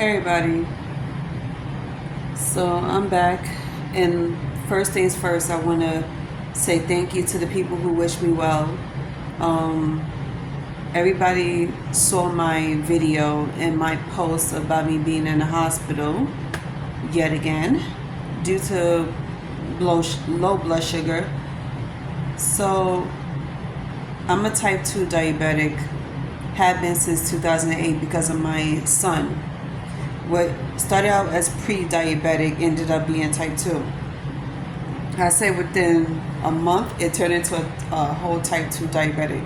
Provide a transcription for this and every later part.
Hey everybody, so I'm back, and first things first, I want to say thank you to the people who wish me well. Um, Everybody saw my video and my post about me being in the hospital yet again due to low blood sugar. So I'm a type 2 diabetic, have been since 2008 because of my son. What started out as pre-diabetic ended up being type 2. I say within a month it turned into a whole type 2 diabetic.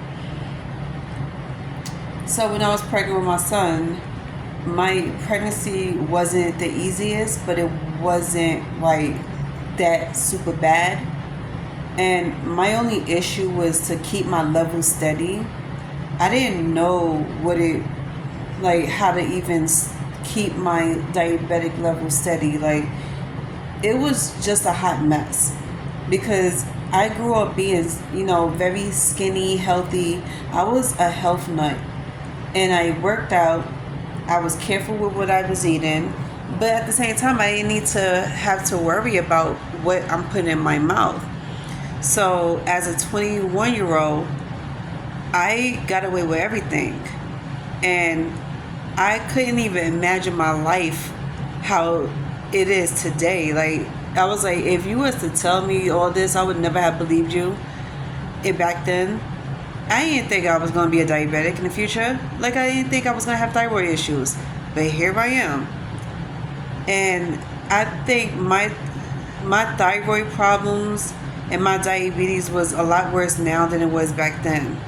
So when I was pregnant with my son, my pregnancy wasn't the easiest, but it wasn't like that super bad. And my only issue was to keep my level steady. I didn't know how to even keep my diabetic level steady. Like, it was just a hot mess because I grew up being, very skinny, healthy. I was a health nut, and I worked out. I was careful with what I was eating, but at the same time, I didn't need to have to worry about what I'm putting in my mouth. So as a 21-year-old, I got away with everything, and I couldn't even imagine my life how it is today. Like, I was like, if you was to tell me all this, I would never have believed you. Back then, I didn't think I was going to be a diabetic in the future. Like, I didn't think I was going to have thyroid issues. But here I am. And I think my thyroid problems and my diabetes was a lot worse now than it was back then.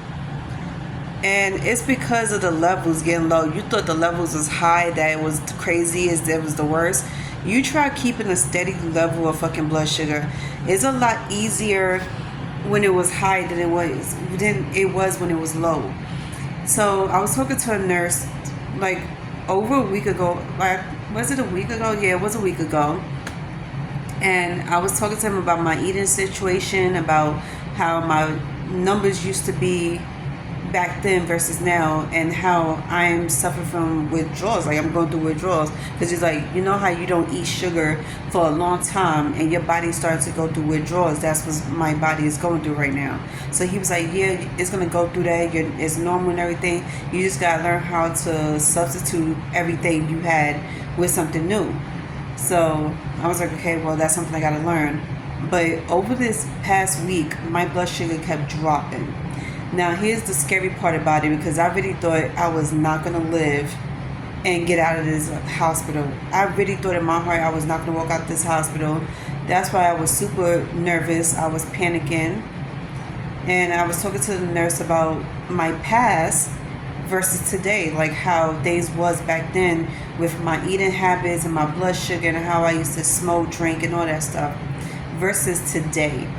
And it's because of the levels getting low. You thought the levels was high, that it was crazy, as it was the worst. You try keeping a steady level of fucking blood sugar. It's a lot easier when it was high than it was when it was low. So I was talking to a nurse like over a week ago. Like, was it a week ago? Yeah, it was a week ago. And I was talking to him about my eating situation, about how my numbers used to be back then versus now, and how I'm suffering from withdrawals. Like, I'm going through withdrawals because it's like, you know how you don't eat sugar for a long time and your body starts to go through withdrawals. That's what my body is going through right now. So he was like, yeah, it's going to go through that. It's normal and everything. You just got to learn how to substitute everything you had with something new. So I was like, okay, well, that's something I got to learn. But over this past week, my blood sugar kept dropping. Now, here's the scary part about it, because I really thought I was not going to live and get out of this hospital. I really thought in my heart I was not going to walk out this hospital. That's why I was super nervous. I was panicking. And I was talking to the nurse about my past versus today, like how days was back then with my eating habits and my blood sugar and how I used to smoke, drink, and all that stuff versus today.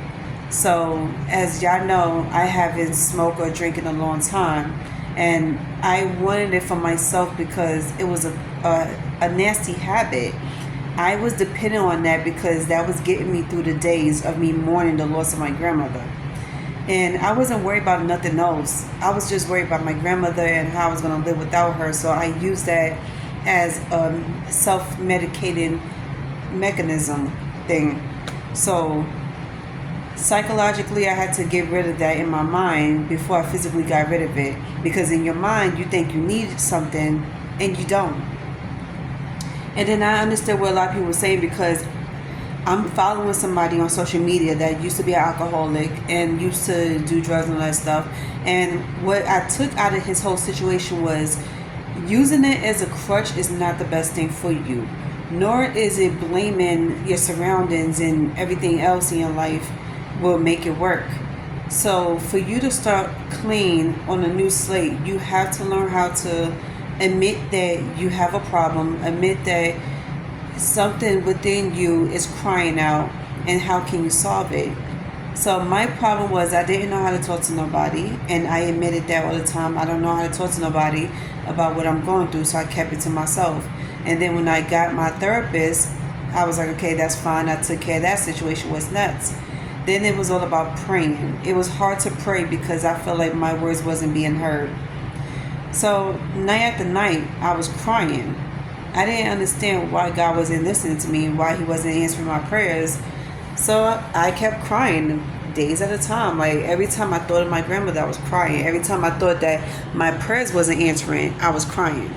So, as y'all know, I haven't smoked or drank in a long time, and I wanted it for myself because it was a nasty habit. I was dependent on that because that was getting me through the days of me mourning the loss of my grandmother. And I wasn't worried about nothing else. I was just worried about my grandmother and how I was going to live without her. So I used that as a self-medicating mechanism thing. So psychologically, I had to get rid of that in my mind before I physically got rid of it. Because in your mind, you think you need something and you don't. And then I understood what a lot of people were saying, because I'm following somebody on social media that used to be an alcoholic and used to do drugs and all that stuff. And what I took out of his whole situation was using it as a crutch is not the best thing for you. Nor is it blaming your surroundings and everything else in your life will make it work. So for you to start clean on a new slate, you have to learn how to admit that you have a problem, admit that something within you is crying out, and how can you solve it. So my problem was I didn't know how to talk to nobody, and I admitted that all the time. I don't know how to talk to nobody about what I'm going through, so I kept it to myself. And then when I got my therapist, I was like, okay, that's fine. I took care of that situation. What's next? Then it was all about praying. It was hard to pray because I felt like my words wasn't being heard. So night after night, I was crying. I didn't understand why God wasn't listening to me, why He wasn't answering my prayers. So I kept crying days at a time. Like every time I thought of my grandmother, I was crying. Every time I thought that my prayers wasn't answering, I was crying.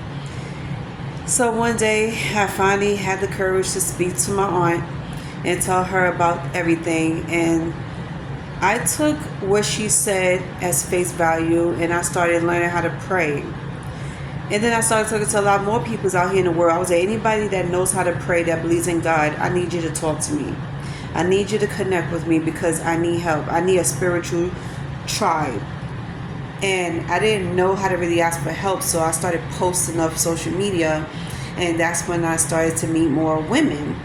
So one day I finally had the courage to speak to my aunt and tell her about everything. And I took what she said as face value, and I started learning how to pray. And then I started talking to a lot more people out here in the world. I was like, anybody that knows how to pray, that believes in God, I need you to talk to me. I need you to connect with me because I need help. I need a spiritual tribe. And I didn't know how to really ask for help, so I started posting up social media, and that's when I started to meet more women.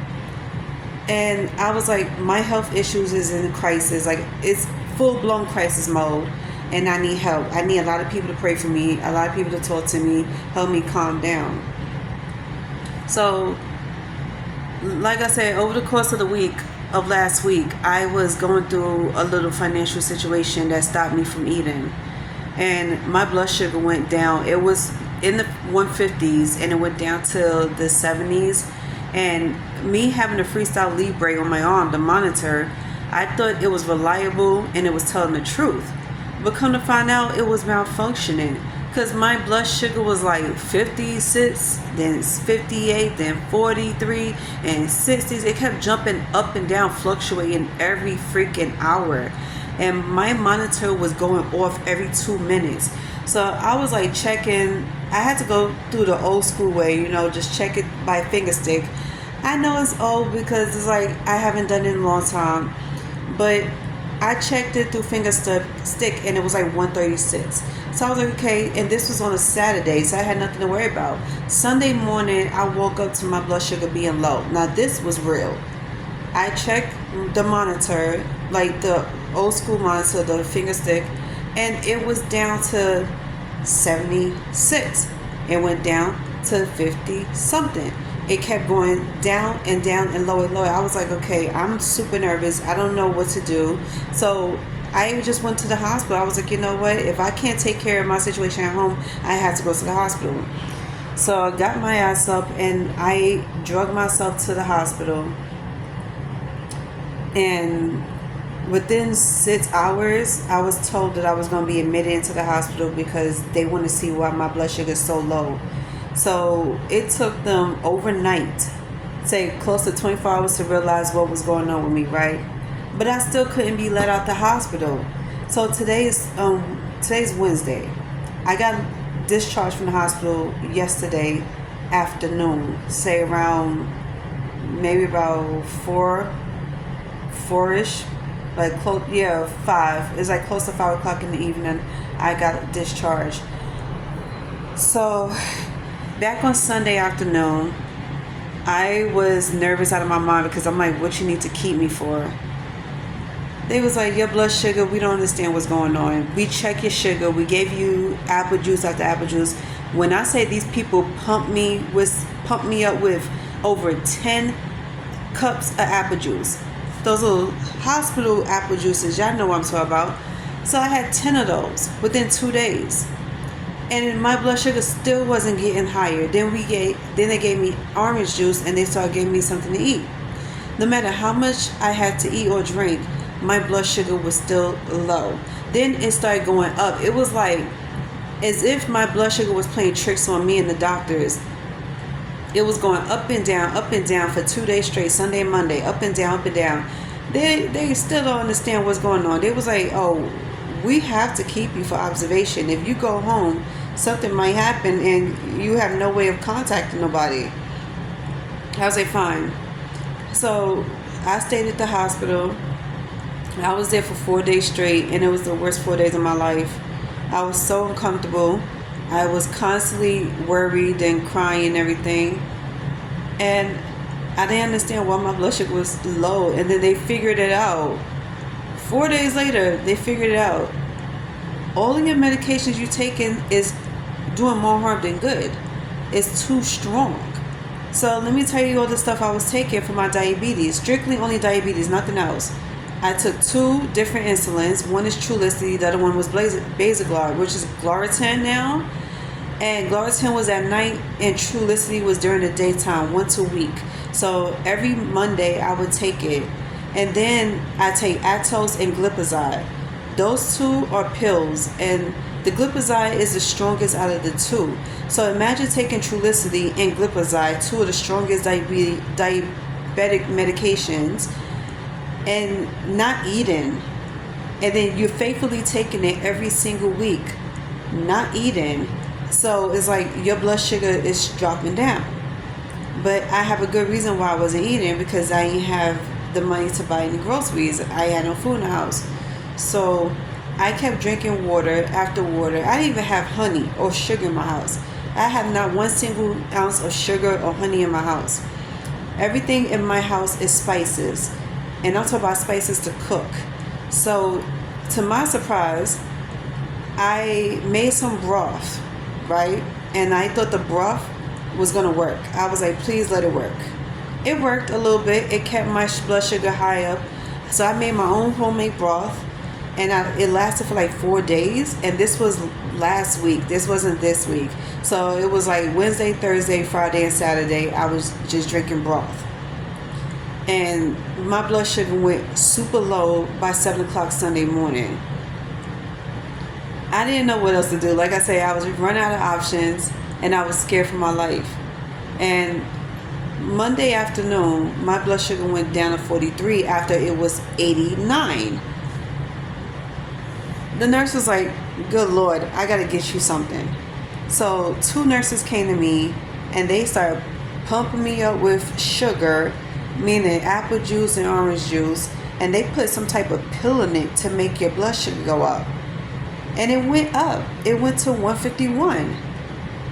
And I was like, my health issues is in a crisis. Like, it's full-blown crisis mode, and I need help. I need a lot of people to pray for me, a lot of people to talk to me, help me calm down. So, like I said, over the course of the week, of last week, I was going through a little financial situation that stopped me from eating. And my blood sugar went down. It was in the 150s, and it went down to the 70s. And me having a Freestyle Libre on my arm, the monitor, I thought it was reliable and it was telling the truth. But come to find out, it was malfunctioning. Because my blood sugar was like 56, then 58, then 43, and 60s. It kept jumping up and down, fluctuating every freaking hour. And my monitor was going off every 2 minutes. So I was like checking. I had to go through the old school way, just check it by finger stick. I know it's old because it's like I haven't done it in a long time. But I checked it through finger stick, and it was like 136. So I was like, okay, and this was on a Saturday, so I had nothing to worry about. Sunday morning, I woke up to my blood sugar being low. Now, this was real. I checked the monitor, like the old school monitor, the finger stick, and it was down to 76. It went down to 50 something. It kept going down and down and lower and lower. I was like, okay, I'm super nervous. I don't know what to do. So I just went to the hospital. I was like, you know what? If I can't take care of my situation at home, I have to go to the hospital. So I got my ass up and I drugged myself to the hospital. And within 6 hours, I was told that I was going to be admitted into the hospital because they want to see why my blood sugar is so low. So it took them overnight, say close to 24 hours to realize what was going on with me, right? But I still couldn't be let out the hospital. So today's Wednesday. I got discharged from the hospital yesterday afternoon, say around maybe about 4-ish, like close, 5. It's like close to 5 o'clock in the evening. I got discharged. So back on Sunday afternoon, I was nervous out of my mind because I'm like, what you need to keep me for? They was like, your blood sugar, we don't understand what's going on. We check your sugar. We gave you apple juice after apple juice. When I say these people pumped me up with over 10 cups of apple juice. Those little hospital apple juices, y'all know what I'm talking about. So I had 10 of those within 2 days. And my blood sugar still wasn't getting higher. Then they gave me orange juice, and they started giving me something to eat. No matter how much I had to eat or drink, my blood sugar was still low. Then it started going up. It was like as if my blood sugar was playing tricks on me and the doctors. It was going up and down for 2 days straight, Sunday and Monday, up and down, up and down. They still don't understand what's going on. They was like, oh, we have to keep you for observation. If you go home, something might happen and you have no way of contacting nobody. I was like, fine. So I stayed at the hospital. I was there for 4 days straight, and it was the worst 4 days of my life. I was so uncomfortable. I was constantly worried and crying and everything. And I didn't understand why my blood sugar was low. And then they figured it out. 4 days later, they figured it out. All of your medications you're taking is doing more harm than good. It's too strong. So let me tell you all the stuff I was taking for my diabetes. Strictly only diabetes, nothing else. I took 2 different insulins. One is Trulicity, the other one was Basaglar, which is Gloritin now. And Gloritin was at night, and Trulicity was during the daytime, once a week. So every Monday I would take it. And then I take Atos and Glipizide. Those two are pills, and the Glipizide is the strongest out of the two. So imagine taking Trulicity and Glipizide, two of the strongest diabetic medications, and not eating. And then you're faithfully taking it every single week, not eating. So it's like your blood sugar is dropping down. But I have a good reason why I wasn't eating, because I didn't have the money to buy any groceries. I had no food in the house. So I kept drinking water after water. I didn't even have honey or sugar in my house. I have not one single ounce of sugar or honey in my house. Everything in my house is spices. And I'm talking about spices to cook. So to my surprise, I made some broth, right? And I thought the broth was going to work. I was like, please let it work. It worked a little bit. It kept my blood sugar high up. So I made my own homemade broth, and it lasted for like 4 days. And this was last week. This wasn't this week. So it was like Wednesday, Thursday, Friday, and Saturday. I was just drinking broth. And my blood sugar went super low by 7 o'clock Sunday morning. I didn't know what else to do. Like I say, I was running out of options, and I was scared for my life. And Monday afternoon, my blood sugar went down to 43 after it was 89. The nurse was like, good Lord, I got to get you something. So 2 nurses came to me, and they started pumping me up with sugar, meaning apple juice and orange juice, and they put some type of pill in it to make your blood sugar go up. And it went up. It went to 151.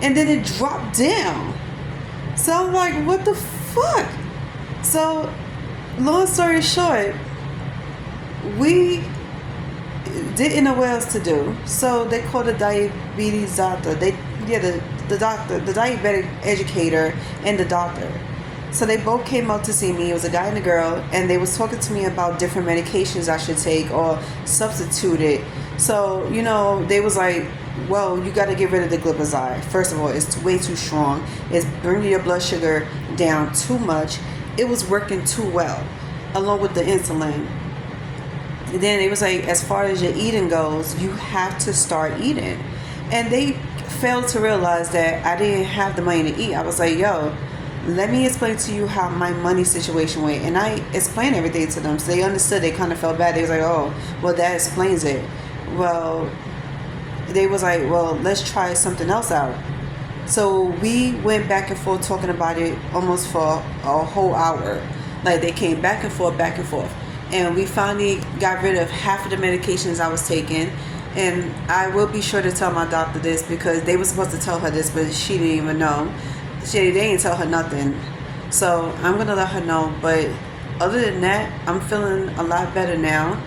And then it dropped down. So I'm like, what the fuck? So, long story short, we didn't know what else to do. So they called the diabetes doctor. The doctor, the diabetic educator, and the doctor. So they both came out to see me. It was a guy and a girl, and they was talking to me about different medications I should take or substitute it. So, they was like, well, you got to get rid of the Glipizide. First of all, it's way too strong. It's bringing your blood sugar down too much. It was working too well, along with the insulin. And then it was like, as far as your eating goes, you have to start eating. And they failed to realize that I didn't have the money to eat. I was like, yo, let me explain to you how my money situation went. And I explained everything to them. So they understood. They kind of felt bad. They was like, oh, well, that explains it. Well, they was like, well, let's try something else out. So we went back and forth talking about it almost for a whole hour. Like, they came back and forth. And we finally got rid of half of the medications I was taking. And I will be sure to tell my doctor this, because they were supposed to tell her this, but she didn't even know. They didn't tell her nothing. So I'm going to let her know. But other than that, I'm feeling a lot better now.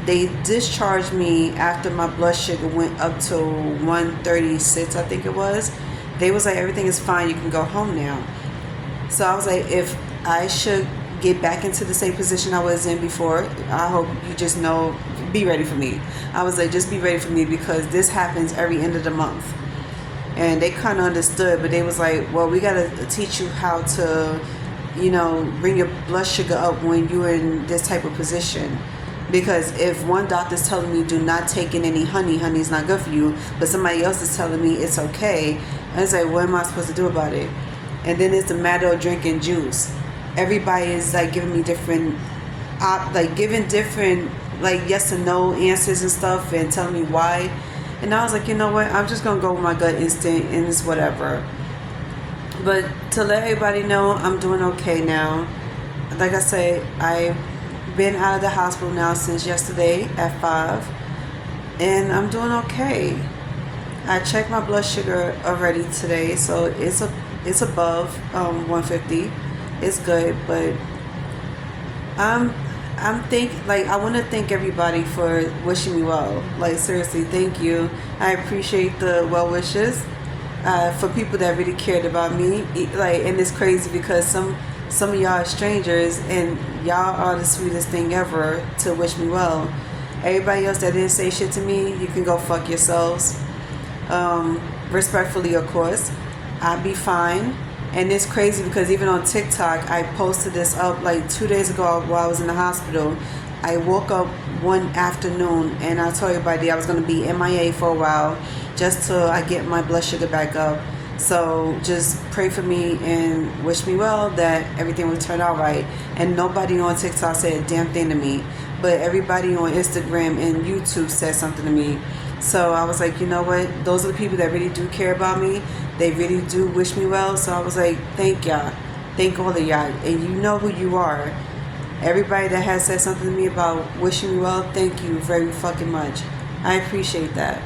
They discharged me after my blood sugar went up to 136, I think it was. They was like, everything is fine, you can go home now. So I was like, if I should get back into the same position I was in before, I hope you just know, be ready for me. I was like, just be ready for me, because this happens every end of the month. And they kind of understood, but they was like, well, we got to teach you how to, bring your blood sugar up when you're in this type of position. Because if one doctor's telling me do not take in any honey's not good for you, but somebody else is telling me it's okay, I was like, what am I supposed to do about it? And then it's a matter of drinking juice. Everybody is like giving me different, yes and no answers and stuff, and telling me why. And I was like, you know what? I'm just gonna go with my gut instinct, and it's whatever. But to let everybody know, I'm doing okay now. Like I say, I've been out of the hospital now since yesterday at 5, and I'm doing okay. I checked my blood sugar already today, so it's above 150. It's good, but I want to thank everybody for wishing me well. Like, seriously, thank you. I appreciate the well wishes for people that really cared about me. And it's crazy because some of y'all are strangers, and y'all are the sweetest thing ever to wish me well. Everybody else that didn't say shit to me, you can go fuck yourselves. respectfully, of course. I'll be fine. And it's crazy because even on TikTok, I posted this up like 2 days ago while I was in the hospital. I woke up one afternoon and I told everybody I was going to be MIA for a while just till I get my blood sugar back up. So just pray for me and wish me well that everything will turn out right. And nobody on TikTok said a damn thing to me, but everybody on Instagram and YouTube said something to me. So I was like, you know what? Those are the people that really do care about me. They really do wish me well. So I was like, thank y'all. Thank all of y'all. And you know who you are. Everybody that has said something to me about wishing me well, thank you very fucking much. I appreciate that.